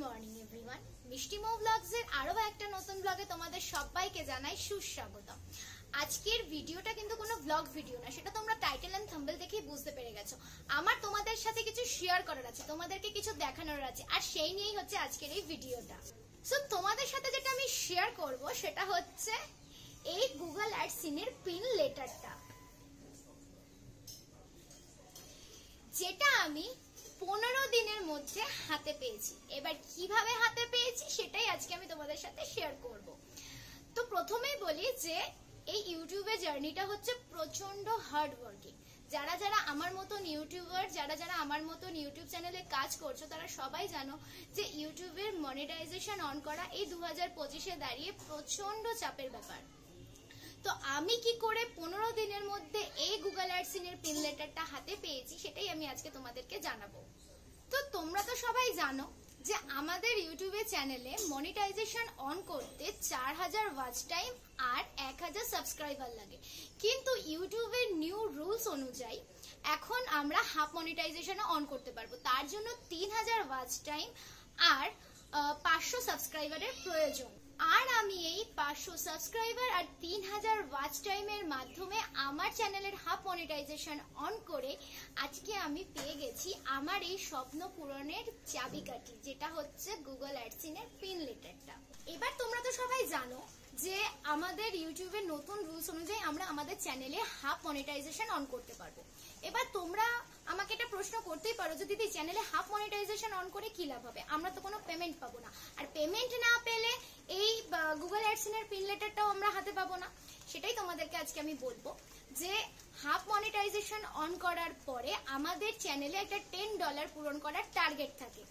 Morning everyone, মিষ্টিমো ব্লগসের আরো একটা নতুন ব্লগে তোমাদের সবাইকে জানাই সুস্বাগতম। আজকের ভিডিওটা কিন্তু কোনো ব্লগ ভিডিও না, সেটা তোমরা টাইটেল এন্ড থাম্বনেল দেখেই বুঝতে পেরে গেছো। আমার তোমাদের সাথে কিছু শেয়ার করার আছে, তোমাদেরকে কিছু দেখানোর আছে, আর সেই নিয়েই হচ্ছে আজকের এই ভিডিওটা। সো তোমাদের সাথে যেটা আমি শেয়ার করব সেটা হচ্ছে এই গুগল অ্যাডসেন্সের পিন লেটারটা, যেটা আমি 15 দিনের মধ্যে হাতে পেয়েছি। এবার কিভাবে হাতে পেয়েছি সেটাই আজকে আমি তোমাদের সাথে শেয়ার করব। তো প্রথমেই বলি যে এই ইউটিউবের জার্নিটা হচ্ছে প্রচন্ড হার্ড ওয়ার্কিং। যারা যারা আমার মতন ইউটিউবার, যারা যারা আমার মতন ইউটিউব চ্যানেলে কাজ করছো, তারা সবাই জানো যে ইউটিউবের মনিটাইজেশন অন করা এই 2025-এ দাঁড়িয়ে প্রচন্ড চাপের ব্যাপার। তো আমি কি করে 15 দিনের মধ্যে এই গুগল অ্যাডসেন্সের পিন লেটারটা হাতে পেয়েছি সেটাই আমি আজকে তোমাদেরকে জানাবো। তো তোমরা তো সবাই জানো যে আমাদের ইউটিউবে চ্যানেলে মনিটাইজেশন অন করতে 4000 ওয়াচ টাইম আর 1000 সাবস্ক্রাইবার লাগে, কিন্তু ইউটিউবের নিউ রুলস অনুযায়ী এখন আমরা হাফ মনিটাইজেশনও অন করতে পারবো। তার জন্য 3000 ওয়াচ টাইম আর 500 সাবস্ক্রাইবারের প্রয়োজন। আর আমি এই 500 সাবস্ক্রাইবার আর 3000 ওয়াচ টাইমের মাধ্যমে আমার চ্যানেলের হাফ মনিটাইজেশন অন করে আজকে আমি পেয়ে গেছি আমার এই স্বপ্ন পূরণের চাবিকাঠি, যেটা হচ্ছে গুগল অ্যাডসেন্সের পিন লেটারটা। এবার তোমরা তো সবাই জানো যে আমাদের ইউটিউবের নতুন রুলস অনুযায়ী আমরা আমাদের চ্যানেলে হাফ মনিটাইজেশন অন করতে পারবো। এবার তোমরা আমাকে একটা প্রশ্ন করতেই পারো যে দিদি, চ্যানেলে হাফ মনিটাইজেশন অন করে কি লাভ হবে? আমরা তো কোনো পেমেন্ট পাবো না, আর পেমেন্ট না পেলে এই গুগল অ্যাডসেন্সের পিন লেটারটাও আমরা হাতে পাবো না। সেটাই তোমাদেরকে আজকে আমি বলবো যে হাফ মনিটাইজেশন অন করার পরে আমাদের চ্যানেলে একটা $10 পূরণ করার টার্গেট থাকে।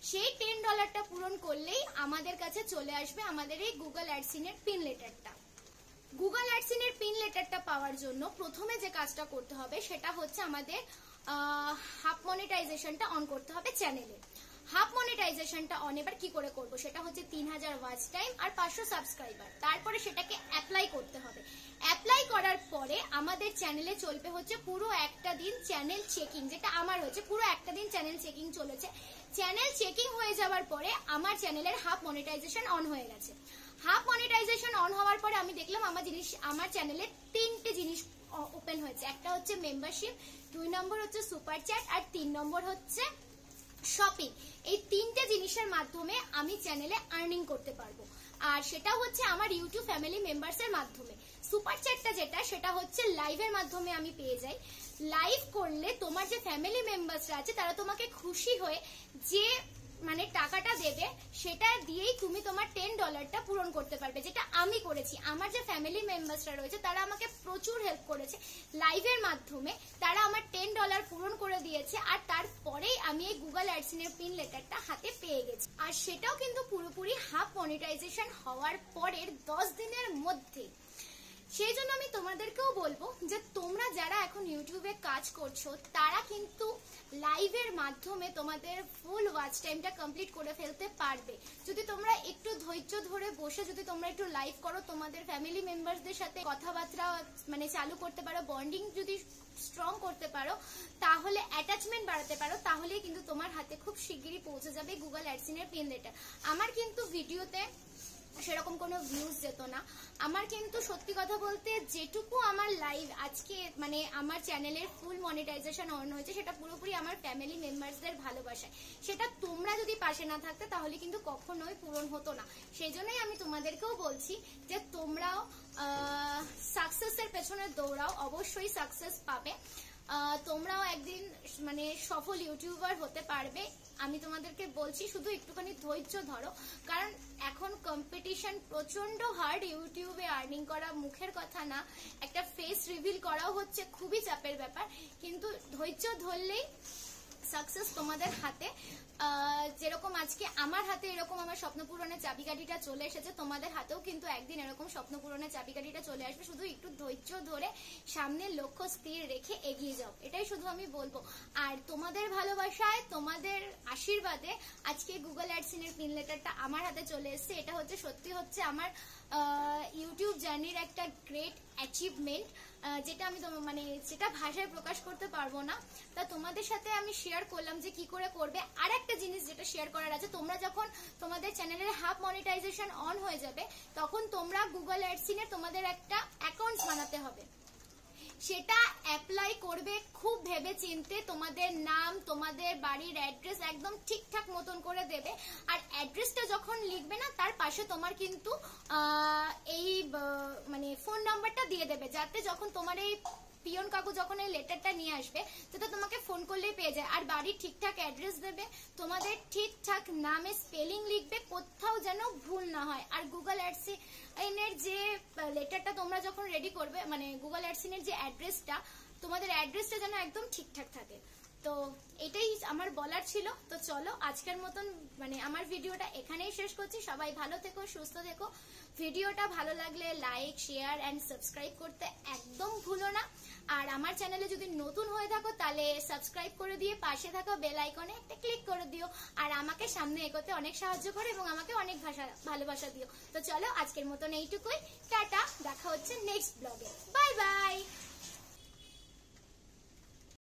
সেই $10টা পূরণ করলেই আমাদের কাছে চলে আসবে আমাদের এই গুগল অ্যাডসেন্সের পিন লেটারটা। গুগল অ্যাডসেন্সের পিন লেটারটা পাওয়ার জন্য প্রথমে যে কাজটা করতে হবে সেটা হচ্ছে আমাদের হাফ মনিটাইজেশনটা অন করতে হবে চ্যানেলে। হাফ মনিটাইজেশনটা অন এবার কি করে করব সেটা হচ্ছে 3000 ওয়াচ টাইম আর 500 সাবস্ক্রাইবার। তারপরে সেটাকে অ্যাপ্লাই করতে হবে। অ্যাপ্লাই করার পরে আমাদের চ্যানেলে চলবে হচ্ছে পুরো একটা দিন চ্যানেল চেকিং, যেটা আমার হচ্ছে পুরো একটা দিন চ্যানেল চেকিং চলেছে। চ্যানেল চেকিং হয়ে যাওয়ার পরে আমার চ্যানেলের হাফ মনিটাইজেশন অন হয়ে গেছে। হাফ মনিটাইজেশন অন হওয়ার পরে আমি দেখলাম আমার চ্যানেলে 3টে জিনিস ওপেন হয়েছে। একটা হচ্ছে মেম্বারশিপ, 2 নম্বর হচ্ছে সুপার চ্যাট, আর 3 নম্বর হচ্ছে শপিং। এই 3টে জিনিসের মাধ্যমে আমি চ্যানেলে আর্নিং করতে পারবো, আর সেটা হচ্ছে আমার ইউটিউব ফ্যামিলি মেম্বার্স এর মাধ্যমে। সুপার চ্যাটটা সেটা হচ্ছে লাইভের মাধ্যমে আমি পেয়ে যাই। লাইভ করলে তোমার যে ফ্যামিলি মেম্বার্সরা আছে তারা তোমাকে খুশি হয়ে যে মানে টাকাটা দেবে, সেটা দিয়েই তুমি তোমার $10টা পূরণ করতে পারবে, যেটা আমি করেছি। আমার যে ফ্যামিলি মেম্বার্সরা রয়েছে তারা আমাকে প্রচুর হেল্প করেছে লাইভের মাধ্যমে, তারা আমার $10 পূরণ করে দিয়েছে, আর তারপরেই আমি এই গুগল অ্যাডসেন্সের পিন লেটারটা হাতে পেয়ে গেছি। আর সেটাও কিন্তু পুরোপুরি হাফ মনিটাইজেশন হওয়ার পরের 10 দিনের মধ্যে। সেই জন্য আমি তোমাদেরকেও বলবো যে তোমরা যারা এখন ইউটিউবে কাজ করছো তারা কিন্তু লাইভের মাধ্যমে তোমাদের ফুল ওয়াচ টাইমটা কমপ্লিট করে ফেলতে পারবে। যদি তোমরা একটু ধৈর্য ধরে বসে যদি তোমরা একটু লাইভ করো, তোমাদের ফ্যামিলি মেম্বারসদের সাথে কথাবার্তা মানে চালু করতে পারো, বন্ডিং যদি স্ট্রং করতে পারো, তাহলে অ্যাটাচমেন্ট বাড়াতে পারো, তাহলেই কিন্তু তোমার হাতে খুব শিগগিরই পৌঁছে যাবে গুগল অ্যাডসেন্সের পিন লেটার। আমার কিন্তু ভিডিওতে সেরকম কোনো ভিউজ যেত না। আমার কিন্তু সত্যি কথা বলতে যেটুকু আমার লাইভ আজকে মানে আমার চ্যানেলের ফুল মনিটাইজেশন অন হয়েছে সেটা পুরোপুরি আমার ফ্যামিলি মেম্বার্সদের ভালোবাসায়। সেটা তোমরা যদি পাশে না থাকতে তাহলে কিন্তু কখনোই পূরণ হতো না। সেই জন্যই আমি তোমাদেরকেও বলছি যে তোমরাও সাকসেসের পেছনে দৌড়াও, অবশ্যই সাকসেস পাবে। তোমরাও একদিন মানে সফল ইউটিউবার হতে পারবে। আমি তোমাদেরকে বলছি শুধু একটুখানি ধৈর্য ধরো, কারণ এখন কম্পিটিশন প্রচন্ড হার্ড। ইউটিউবে আর্নিং করা মুখের কথা না, একটা ফেস রিভিল করাও হচ্ছে খুবই চাপের ব্যাপার, কিন্তু ধৈর্য ধরলেই সাকসেস তোমাদের হাতে। যেরকম আজকে আমার হাতে এরকম আমার স্বপ্ন পূরণের চাবিকাঠিটা চলে এসেছে, তোমাদের হাতেও কিন্তু একদিন এরকম স্বপ্ন পূরণের চাবিকাঠিটা চলে আসবে। শুধু একটু ধৈর্য ধরে সামনের লক্ষ্য স্থির রেখে এগিয়ে যাও, এটাই শুধু আমি বলবো। আর তোমাদের ভালোবাসায়, তোমাদের আশীর্বাদে আজকে গুগল অ্যাডসেন্সের পিন লেটারটা আমার হাতে চলে এসেছে। এটা হচ্ছে সত্যি হচ্ছে আমার ইউটিউব জার্নির একটা গ্রেট অ্যাচিভমেন্ট, যেটা আমি মানে যেটা ভাষায় প্রকাশ করতে পারবো না। তা তোমাদের সাথে আমি শেয়ার করলাম যে কি করে করবে। আর একটা জিনিস যেটা শেয়ার করার আছে, তোমরা যখন তোমাদের চ্যানেলের হাফ মনিটাইজেশন অন হয়ে যাবে, তখন তোমরা গুগল অ্যাডসেন্সে তোমাদের একটা অ্যাকাউন্ট বানাতে হবে। সেটা অ্যাপ্লাই করবে খুব ভেবে চিনতে, তোমাদের নাম, তোমাদের বাড়ির অ্যাড্রেস একদম ঠিকঠাক মতন করে দেবে। আর অ্যাড্রেসটা যখন লিখবে না, তার পাশে তোমার কিন্তু এই মানে ফোন নাম্বারটা দিয়ে দেবে, যাতে যখন তোমার এই পিয়ন কাকু যখন এই লেটারটা নিয়ে আসবে, তো তোমাকে ফোন করলেই পেয়ে যায়। আর বাড়ির ঠিকঠাক অ্যাড্রেস দেবে, তোমাদের ঠিকঠাক নামে স্পেলিং লিখবে, কোথাও যেন ভুল না হয়। আর গুগল অ্যাডসেন্সের যে লেটারটা তোমরা যখন রেডি করবে, মানে গুগল অ্যাডসেন্সের যে অ্যাড্রেসটা, তোমাদের অ্যাড্রেসটা যেন একদম ঠিকঠাক থাকে। তো এটাই আমার বলার ছিল। তো চলো আজকের মতন মানে আমার ভিডিওটা এখানেই শেষ করছি। সবাই ভালো থেকো, সুস্থ থেকো। ভিডিওটা ভালো লাগলে লাইক, শেয়ার এন্ড সাবস্ক্রাইব করতে একদম ভুলো না। আর আমার চ্যানেলে যদি নতুন হয়ে থাকো, তাহলে সাবস্ক্রাইব করে দিয়ে পাশে থাকা বেল আইকনে একটা ক্লিক করে দিও। আর আমাকে সামনে এগোতে অনেক সাহায্য করে এবং আমাকে অনেক ভালোবাসা দিও। তো চলো আজকের মতন এইটুকুই, টাটা, দেখা হচ্ছে নেক্সট ব্লগে। Bye bye.